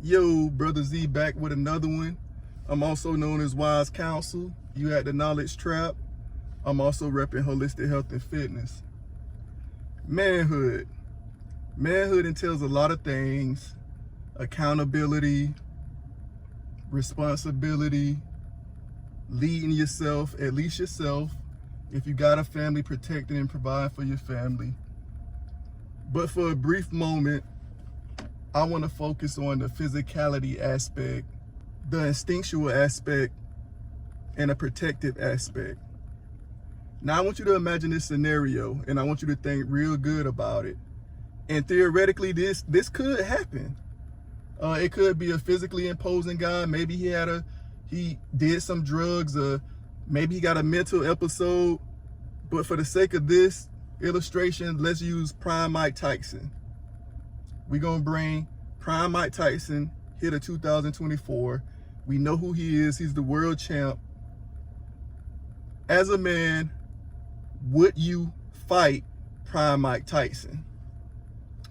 Yo, Brother Z back with another one. I'm also known as Wise Counsel. You at the Knowledge Trap. I'm also repping holistic health and fitness. Manhood. Manhood entails a lot of things. Accountability, responsibility, leading yourself, at least yourself. If you got a family, protecting and providing for your family. But for a brief moment, I want to focus on the physicality aspect, the instinctual aspect, and the protective aspect. Now, I want you to imagine this scenario, and I want you to think real good about it. And theoretically, this could happen. It could be a physically imposing guy. Maybe he did some drugs, or maybe he got a mental episode. But for the sake of this illustration, let's use Prime Mike Tyson. We're going to bring Prime Mike Tyson here to 2024. We know who he is. He's the world champ. As a man, would you fight Prime Mike Tyson?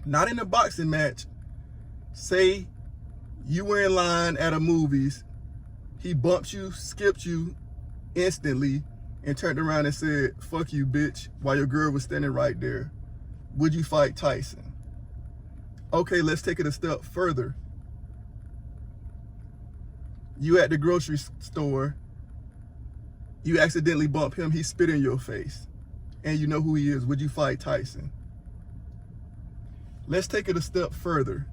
Not in a boxing match. Say you were in line at a movies. He bumped you, skipped you instantly, and turned around and said, "Fuck you, bitch," while your girl was standing right there. Would you fight Tyson? Okay, let's take it a step further. You at the grocery store, you accidentally bump him, he spit in your face, and you know who he is. Would you fight Tyson? Let's take it a step further.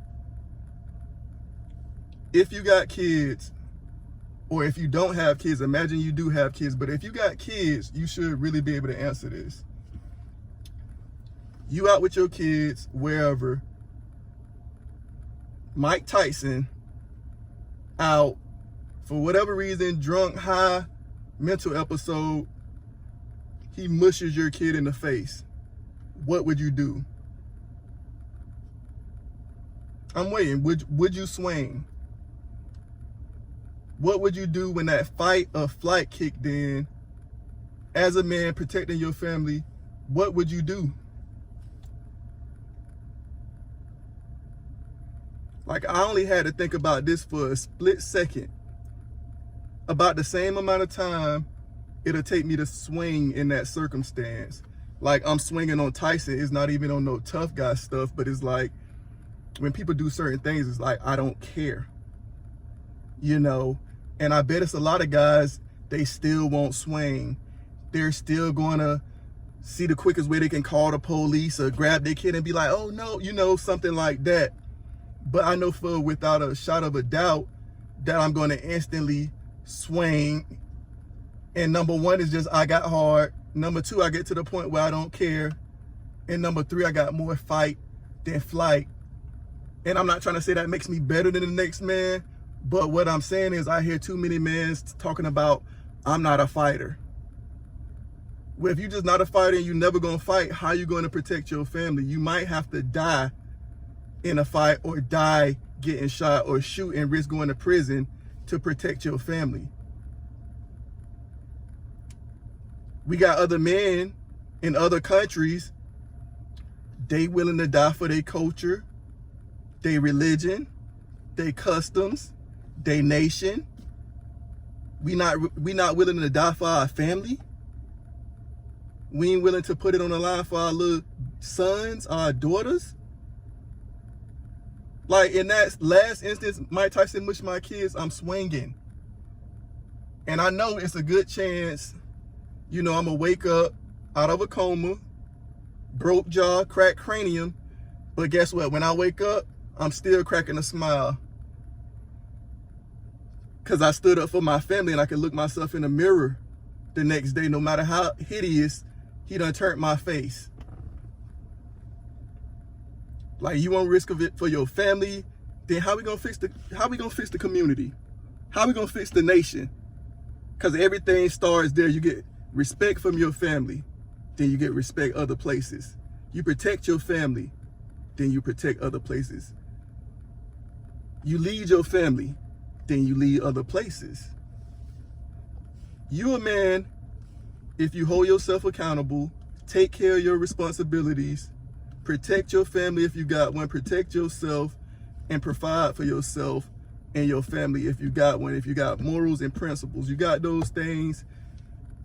If you got kids, or if you don't have kids, imagine you do have kids, but if you got kids, you should really be able to answer this. You out with your kids, wherever, Mike Tyson, out, for whatever reason, drunk, high, mental episode, he mushes your kid in the face. What would you do? I'm waiting. Would you swing? What would you do when that fight or flight kicked in? As a man protecting your family, what would you do? Like, I only had to think about this for a split second. About the same amount of time it'll take me to swing in that circumstance. Like, I'm swinging on Tyson. It's not even on no tough guy stuff, but it's like, when people do certain things, it's like, I don't care. You know? And I bet it's a lot of guys, they still won't swing. They're still going to see the quickest way they can call the police or grab their kid and be like, "Oh no," you know, something like that. But I know for without a shot of a doubt that I'm going to instantly swing. And number one is just, I got hard. Number two, I get to the point where I don't care. And number three, I got more fight than flight. And I'm not trying to say that makes me better than the next man. But what I'm saying is, I hear too many men talking about, I'm not a fighter. Well, if you're just not a fighter and you're never going to fight, how are you going to protect your family? You might have to die in a fight, or die getting shot, or shoot and risk going to prison to protect your family. We got other men in other countries, they willing to die for their culture, their religion, their customs, their nation. We not willing to die for our family. We ain't willing to put it on the line for our little sons, our daughters. Like, in that last instance, Mike Tyson mushed my kids, I'm swinging. And I know it's a good chance, you know, I'm going to wake up out of a coma, broke jaw, cracked cranium. But guess what? When I wake up, I'm still cracking a smile. Because I stood up for my family, and I can look myself in the mirror the next day, no matter how hideous he done turned my face. Like, you want risk of it for your family, then how we gonna fix the community? How we gonna fix the nation? Because everything starts there. You get respect from your family, then you get respect other places. You protect your family, then you protect other places. You lead your family, then you lead other places. You a man, if you hold yourself accountable, take care of your responsibilities, protect your family if you got one, protect yourself, and provide for yourself and your family if you got one. If you got morals and principles, you got those things,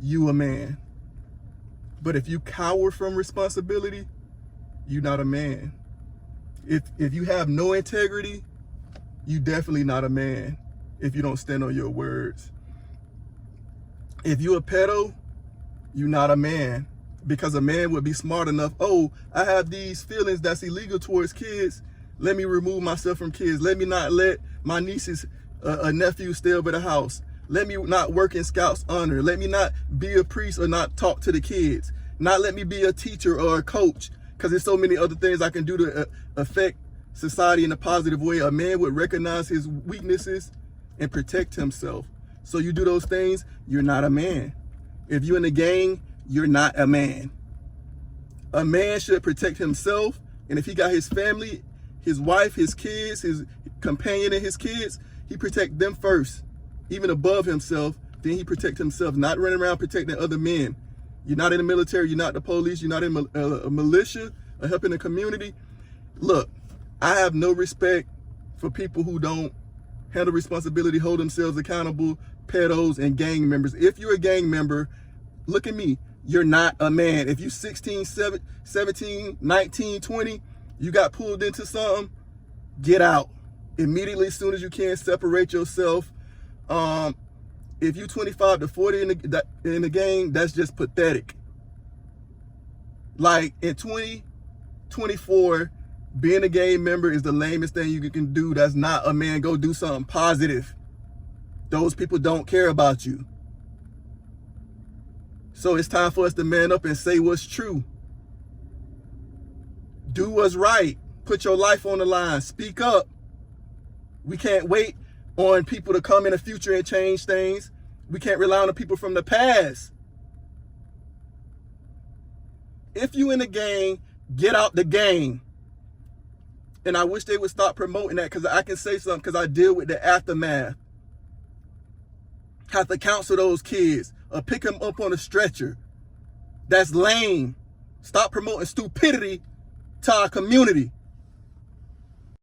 you a man. But if you cower from responsibility, you're not a man. If you have no integrity, you definitely not a man if you don't stand on your words. If you a pedo, you're not a man, because a man would be smart enough, oh, I have these feelings that's illegal towards kids. Let me remove myself from kids. Let me not let my nieces, nephews stay over the house. Let me not work in Scouts Honor. Let me not be a priest or not talk to the kids. Not let me be a teacher or a coach, because there's so many other things I can do to affect society in a positive way. A man would recognize his weaknesses and protect himself. So you do those things, you're not a man. If you're in a gang, you're not a man. A man should protect himself, and if he got his family, his wife, his kids, his companion and his kids, he protect them first, even above himself. Then he protect himself, not running around protecting other men. You're not in the military, you're not the police, you're not in a militia or helping the community. Look, I have no respect for people who don't handle responsibility, hold themselves accountable, pedos and gang members. If you're a gang member, look at me, you're not a man. If you 16, 17, 19, 20, you got pulled into something, get out immediately as soon as you can. Separate yourself. If you 25 to 40 in the gang, that's just pathetic. Like in 2024, being a gang member is the lamest thing you can do. That's not a man. Go do something positive. Those people don't care about you. So it's time for us to man up and say what's true. Do what's right. Put your life on the line. Speak up. We can't wait on people to come in the future and change things. We can't rely on the people from the past. If you in a gang, get out the gang. And I wish they would stop promoting that, because I can say something because I deal with the aftermath. Have to counsel those kids or pick them up on a stretcher. That's lame. Stop promoting stupidity to our community.